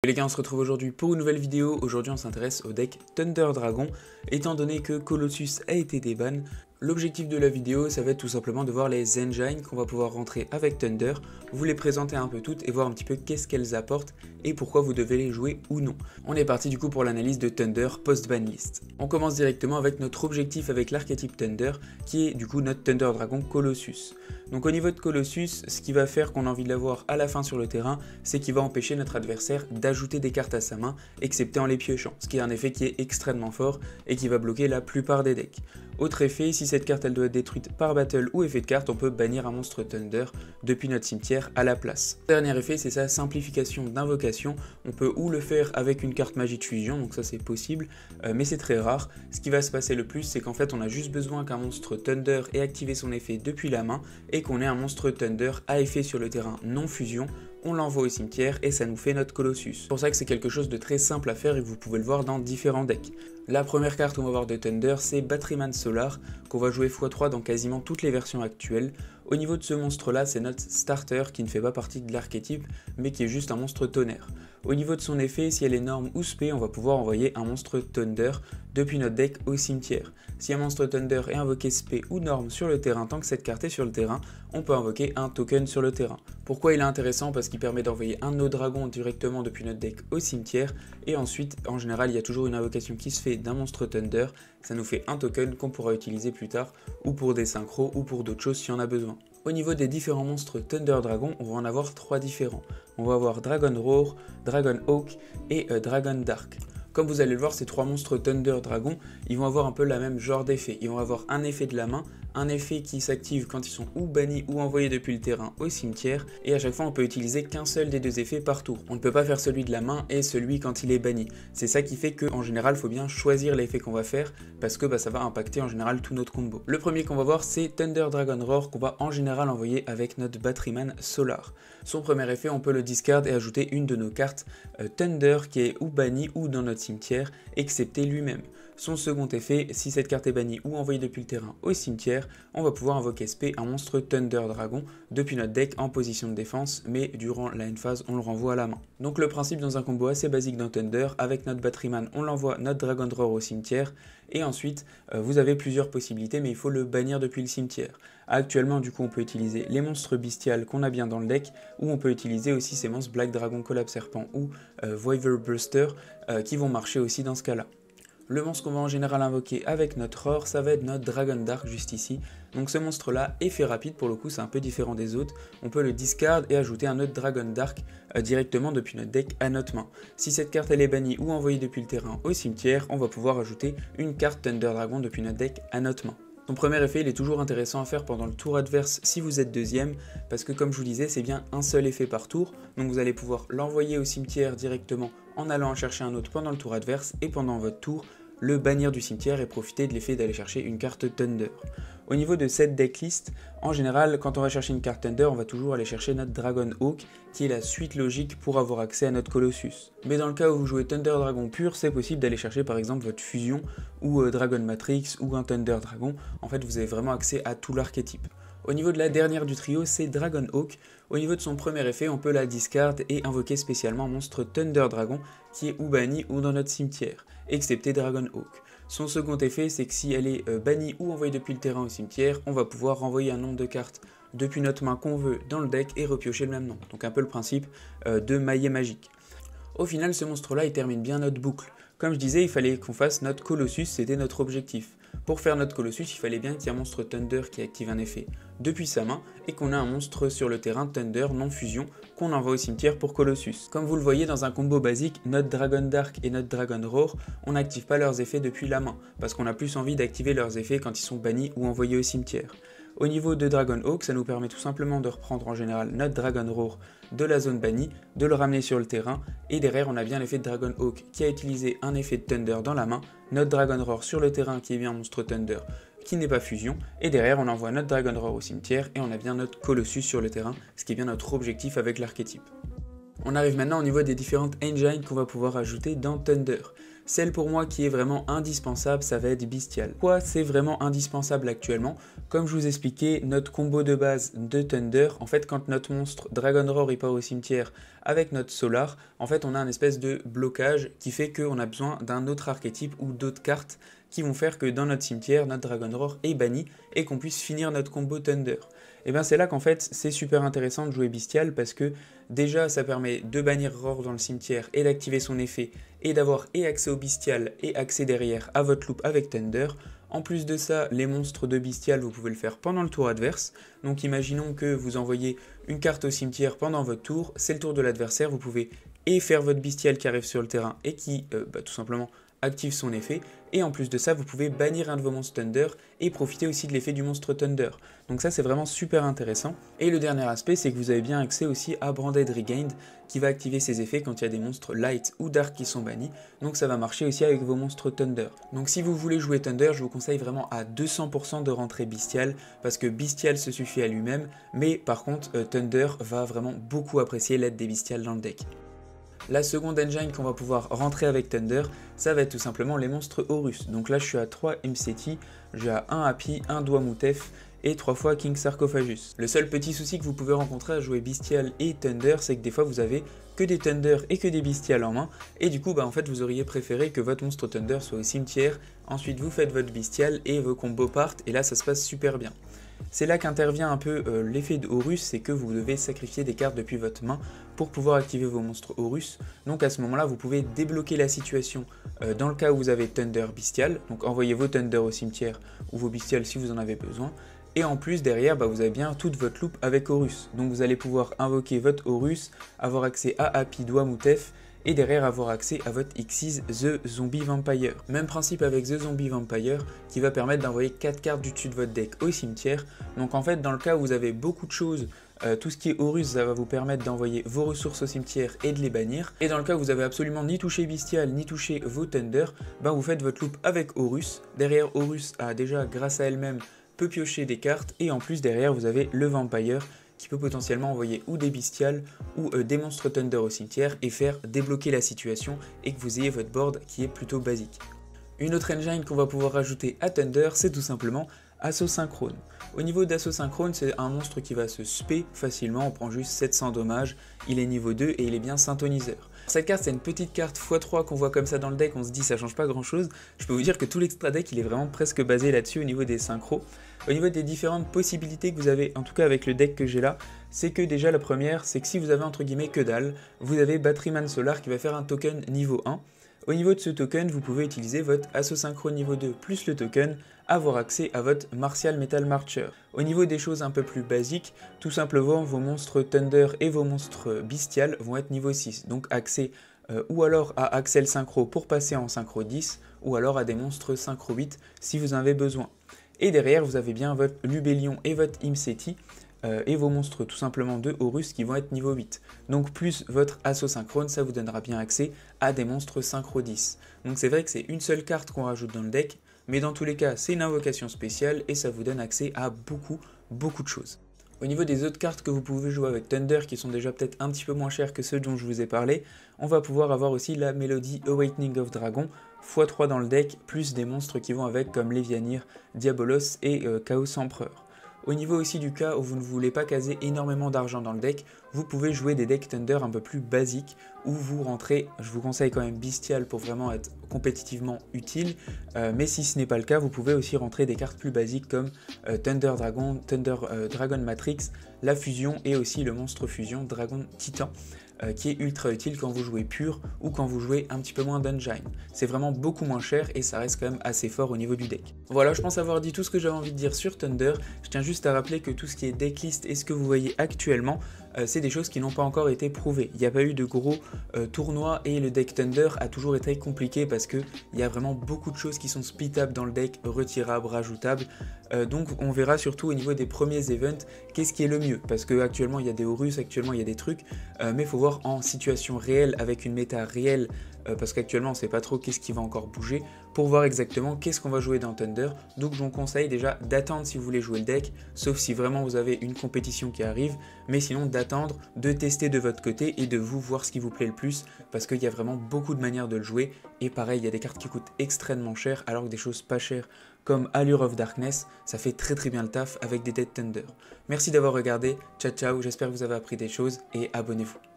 Les gars, on se retrouve aujourd'hui pour une nouvelle vidéo. Aujourd'hui on s'intéresse au deck Thunder Dragon. Étant donné que Colossus a été déban, l'objectif de la vidéo ça va être tout simplement de voir les engines qu'on va pouvoir rentrer avec Thunder, vous les présenter un peu toutes et voir un petit peu qu'est-ce qu'elles apportent et pourquoi vous devez les jouer ou non. On est parti du coup pour l'analyse de Thunder post-ban list. On commence directement avec notre objectif avec l'archétype Thunder qui est du coup notre Thunder Dragon Colossus. Donc au niveau de Colossus, ce qui va faire qu'on a envie de l'avoir à la fin sur le terrain, c'est qu'il va empêcher notre adversaire d'ajouter des cartes à sa main, excepté en les piochant, ce qui est un effet qui est extrêmement fort et qui va bloquer la plupart des decks. Autre effet, si cette carte elle doit être détruite par battle ou effet de carte, on peut bannir un monstre Thunder depuis notre cimetière à la place. Dernier effet, c'est sa simplification d'invocation. On peut ou le faire avec une carte magie de fusion, donc ça c'est possible, mais c'est très rare. Ce qui va se passer le plus, c'est qu'en fait on a juste besoin qu'un monstre Thunder ait activé son effet depuis la main et qu'on ait un monstre Thunder à effet sur le terrain non fusion. On l'envoie au cimetière et ça nous fait notre Colossus. C'est pour ça que c'est quelque chose de très simple à faire et vous pouvez le voir dans différents decks. La première carte qu'on va voir de Thunder, c'est Batteryman Solar, qu'on va jouer x3 dans quasiment toutes les versions actuelles. Au niveau de ce monstre là, c'est notre starter qui ne fait pas partie de l'archétype, mais qui est juste un monstre tonnerre. Au niveau de son effet, si elle est norme ou spé, on va pouvoir envoyer un monstre Thunder depuis notre deck au cimetière. Si un monstre Thunder est invoqué spé ou norme sur le terrain, tant que cette carte est sur le terrain, on peut invoquer un token sur le terrain. Pourquoi il est intéressant? Parce qu'il permet d'envoyer un de nos dragons directement depuis notre deck au cimetière, et ensuite, en général, il y a toujours une invocation qui se fait d'un monstre Thunder, ça nous fait un token qu'on pourra utiliser plus tard, ou pour des synchros, ou pour d'autres choses si on a besoin. Au niveau des différents monstres Thunder Dragon, on va en avoir 3 différents. On va avoir Dragon Roar, Dragon Hawk et Dragon Dark. Comme vous allez le voir, ces 3 monstres Thunder Dragon, ils vont avoir un peu la même genre d'effet. Ils vont avoir un effet de la main, un effet qui s'active quand ils sont ou bannis ou envoyés depuis le terrain au cimetière, et à chaque fois on peut utiliser qu'un seul des deux effets par tour. On ne peut pas faire celui de la main et celui quand il est banni. C'est ça qui fait qu'en général il faut bien choisir l'effet qu'on va faire, parce que ça va impacter en général tout notre combo. Le premier qu'on va voir, c'est Thunder Dragon Roar, qu'on va en général envoyer avec notre Batteryman Solar. Son premier effet, on peut le discard et ajouter une de nos cartes Thunder qui est ou bannie ou dans notre cimetière, excepté lui-même. Son second effet, si cette carte est bannie ou envoyée depuis le terrain au cimetière, on va pouvoir invoquer SP un monstre Thunder Dragon depuis notre deck en position de défense, mais durant la end phase, on le renvoie à la main. Donc le principe dans un combo assez basique dans Thunder, avec notre Batteryman, on l'envoie notre Dragon Roar au cimetière, et ensuite vous avez plusieurs possibilités, mais il faut le bannir depuis le cimetière. Actuellement, du coup, on peut utiliser les monstres bestiales qu'on a bien dans le deck, ou on peut utiliser aussi ces monstres Black Dragon Collapse Serpent ou Wyver Burster qui vont marcher aussi dans ce cas-là. Le monstre qu'on va en général invoquer avec notre or, ça va être notre Dragon Dark juste ici. Donc ce monstre là, effet rapide pour le coup, c'est un peu différent des autres. On peut le discard et ajouter un autre Dragon Dark directement depuis notre deck à notre main. Si cette carte elle est bannie ou envoyée depuis le terrain au cimetière, on va pouvoir ajouter une carte Thunder Dragon depuis notre deck à notre main. Son premier effet, il est toujours intéressant à faire pendant le tour adverse si vous êtes deuxième, parce que comme je vous disais, c'est bien un seul effet par tour, donc vous allez pouvoir l'envoyer au cimetière directement en allant en chercher un autre pendant le tour adverse, et pendant votre tour, le bannir du cimetière et profiter de l'effet d'aller chercher une carte Thunder. Au niveau de cette decklist, en général, quand on va chercher une carte Thunder, on va toujours aller chercher notre Dragon Hawk, qui est la suite logique pour avoir accès à notre Colossus. Mais dans le cas où vous jouez Thunder Dragon pur, c'est possible d'aller chercher par exemple votre Fusion, ou Dragon Matrix, ou un Thunder Dragon. En fait, vous avez vraiment accès à tout l'archétype. Au niveau de la dernière du trio, c'est Dragon Hawk. Au niveau de son premier effet, on peut la discard et invoquer spécialement un monstre Thunder Dragon qui est ou banni ou dans notre cimetière, excepté Dragon Hawk. Son second effet, c'est que si elle est bannie ou envoyée depuis le terrain au cimetière, on va pouvoir renvoyer un nombre de cartes depuis notre main qu'on veut dans le deck et repiocher le même nombre. Donc un peu le principe de maillet magique. Au final, ce monstre-là, il termine bien notre boucle. Comme je disais, il fallait qu'on fasse notre Colossus, c'était notre objectif. Pour faire notre Colossus, il fallait bien qu'il y ait un monstre Thunder qui active un effet depuis sa main et qu'on ait un monstre sur le terrain Thunder non fusion qu'on envoie au cimetière pour Colossus. Comme vous le voyez dans un combo basique, notre Dragon Dark et notre Dragon Roar, on n'active pas leurs effets depuis la main parce qu'on a plus envie d'activer leurs effets quand ils sont bannis ou envoyés au cimetière. Au niveau de Dragon Hawk, ça nous permet tout simplement de reprendre en général notre Dragon Roar de la zone bannie, de le ramener sur le terrain, et derrière on a bien l'effet de Dragon Hawk qui a utilisé un effet de Thunder dans la main, notre Dragon Roar sur le terrain qui est bien un monstre Thunder qui n'est pas fusion, et derrière on envoie notre Dragon Roar au cimetière et on a bien notre Colossus sur le terrain, ce qui est bien notre objectif avec l'archétype. On arrive maintenant au niveau des différentes engines qu'on va pouvoir ajouter dans Thunder. Celle pour moi qui est vraiment indispensable, ça va être Bystial. Pourquoi c'est vraiment indispensable actuellement? Comme je vous expliquais, notre combo de base de Thunder, en fait quand notre monstre Dragon Roar il part au cimetière avec notre Solar, en fait on a un espèce de blocage qui fait qu'on a besoin d'un autre archétype ou d'autres cartes qui vont faire que dans notre cimetière, notre Dragon Roar est banni et qu'on puisse finir notre combo Thunder. Et bien c'est là qu'en fait c'est super intéressant de jouer Bystial parce que déjà ça permet de bannir Roar dans le cimetière et d'activer son effet et d'avoir et accès au Bystial et accès derrière à votre loop avec Thunder. En plus de ça, les monstres de Bystial, vous pouvez le faire pendant le tour adverse. Donc imaginons que vous envoyez une carte au cimetière pendant votre tour, c'est le tour de l'adversaire, vous pouvez et faire votre Bystial qui arrive sur le terrain et qui tout simplement active son effet, et en plus de ça vous pouvez bannir un de vos monstres Thunder et profiter aussi de l'effet du monstre Thunder. Donc ça c'est vraiment super intéressant. Et le dernier aspect c'est que vous avez bien accès aussi à Branded Regained qui va activer ses effets quand il y a des monstres Light ou Dark qui sont bannis, donc ça va marcher aussi avec vos monstres Thunder. Donc si vous voulez jouer Thunder, je vous conseille vraiment à 200% de rentrer Bystial, parce que Bystial se suffit à lui-même, mais par contre Thunder va vraiment beaucoup apprécier l'aide des Bystial dans le deck. La seconde engine qu'on va pouvoir rentrer avec Thunder, ça va être tout simplement les monstres Horus. Donc là je suis à 3 MCT, j'ai à 1 Happy, 1 Dwamutef et 3 fois King Sarcophagus. Le seul petit souci que vous pouvez rencontrer à jouer Bystial et Thunder, c'est que des fois vous avez que des Thunder et que des Bystial en main, et du coup en fait vous auriez préféré que votre monstre Thunder soit au cimetière, ensuite vous faites votre Bystial et vos combos partent, et là ça se passe super bien. C'est là qu'intervient un peu l'effet de Horus, c'est que vous devez sacrifier des cartes depuis votre main pour pouvoir activer vos monstres Horus. Donc à ce moment-là, vous pouvez débloquer la situation dans le cas où vous avez Thunder Bystial, donc envoyez vos Thunder au cimetière ou vos Bystial si vous en avez besoin. Et en plus derrière, vous avez bien toute votre loupe avec Horus. Donc vous allez pouvoir invoquer votre Horus, avoir accès à Happy Dwamutef, et derrière avoir accès à votre Xyz The Zombie Vampire. Même principe avec The Zombie Vampire qui va permettre d'envoyer 4 cartes du dessus de votre deck au cimetière. Donc en fait dans le cas où vous avez beaucoup de choses, tout ce qui est Horus ça va vous permettre d'envoyer vos ressources au cimetière et de les bannir. Et dans le cas où vous avez absolument ni touché Bystial ni touché vos Thunder, vous faites votre loop avec Horus. Derrière Horus a déjà grâce à elle-même peut piocher des cartes, et en plus derrière vous avez le Vampire qui peut potentiellement envoyer ou des Bystial ou des monstres Thunder au cimetière et faire débloquer la situation et que vous ayez votre board qui est plutôt basique. Une autre engine qu'on va pouvoir rajouter à Thunder, c'est tout simplement Assaut Synchrone. Au niveau d'Assaut Synchrone, c'est un monstre qui va se spé facilement, on prend juste 700 dommages, il est niveau 2 et il est bien synthoniseur. Cette carte c'est une petite carte x3 qu'on voit comme ça dans le deck, on se dit ça change pas grand chose. Je peux vous dire que tout l'extra deck il est vraiment presque basé là-dessus au niveau des synchros. Au niveau des différentes possibilités que vous avez, en tout cas avec le deck que j'ai là, c'est que déjà la première, c'est que si vous avez entre guillemets que dalle, vous avez Batteryman Solar qui va faire un token niveau 1. Au niveau de ce token, vous pouvez utiliser votre Assaut Synchro niveau 2 plus le token, avoir accès à votre Martial Metal Marcher. Au niveau des choses un peu plus basiques, tout simplement vos monstres Thunder et vos monstres Bystial vont être niveau 6, donc accès ou alors à Axel Synchro pour passer en Synchro 10, ou alors à des monstres Synchro 8 si vous en avez besoin. Et derrière, vous avez bien votre Lubellion et votre Imseti, et vos monstres tout simplement de Horus qui vont être niveau 8. Donc plus votre Assaut Synchrone, ça vous donnera bien accès à des monstres Synchro 10. Donc c'est vrai que c'est une seule carte qu'on rajoute dans le deck, mais dans tous les cas, c'est une invocation spéciale et ça vous donne accès à beaucoup de choses. Au niveau des autres cartes que vous pouvez jouer avec Thunder, qui sont déjà peut-être un petit peu moins chères que ceux dont je vous ai parlé, on va pouvoir avoir aussi la Mélodie Awakening of Dragon, x3 dans le deck, plus des monstres qui vont avec comme Lévianir, Diabolos et Chaos Empereur. Au niveau aussi du cas où vous ne voulez pas caser énormément d'argent dans le deck, vous pouvez jouer des decks Thunder un peu plus basiques, où vous rentrez, je vous conseille quand même Bystial pour vraiment être compétitivement utile, mais si ce n'est pas le cas, vous pouvez aussi rentrer des cartes plus basiques comme Thunder Dragon, Dragon Matrix, la fusion et aussi le monstre fusion Dragon Titan, qui est ultra utile quand vous jouez pur ou quand vous jouez un petit peu moins d'engine. C'est vraiment beaucoup moins cher et ça reste quand même assez fort au niveau du deck. Voilà, je pense avoir dit tout ce que j'avais envie de dire sur Thunder. Je tiens juste à rappeler que tout ce qui est decklist et ce que vous voyez actuellement, c'est des choses qui n'ont pas encore été prouvées. Il n'y a pas eu de gros tournois et le deck Thunder a toujours été compliqué parce qu'il y a vraiment beaucoup de choses qui sont splittables dans le deck, retirables, rajoutables. Donc on verra surtout au niveau des premiers events qu'est-ce qui est le mieux, parce qu'actuellement il y a des Horus, actuellement il y a des trucs, mais il faut voir en situation réelle avec une méta réelle parce qu'actuellement on ne sait pas trop qu'est-ce qui va encore bouger, pour voir exactement qu'est-ce qu'on va jouer dans Thunder. Donc je vous conseille déjà d'attendre si vous voulez jouer le deck, sauf si vraiment vous avez une compétition qui arrive, mais sinon d'attendre, de tester de votre côté et de vous voir ce qui vous plaît le plus, parce qu'il y a vraiment beaucoup de manières de le jouer, et pareil, il y a des cartes qui coûtent extrêmement cher, alors que des choses pas chères comme Allure of Darkness, ça fait très bien le taf avec des decks Thunder. Merci d'avoir regardé, ciao ciao, j'espère que vous avez appris des choses et abonnez-vous.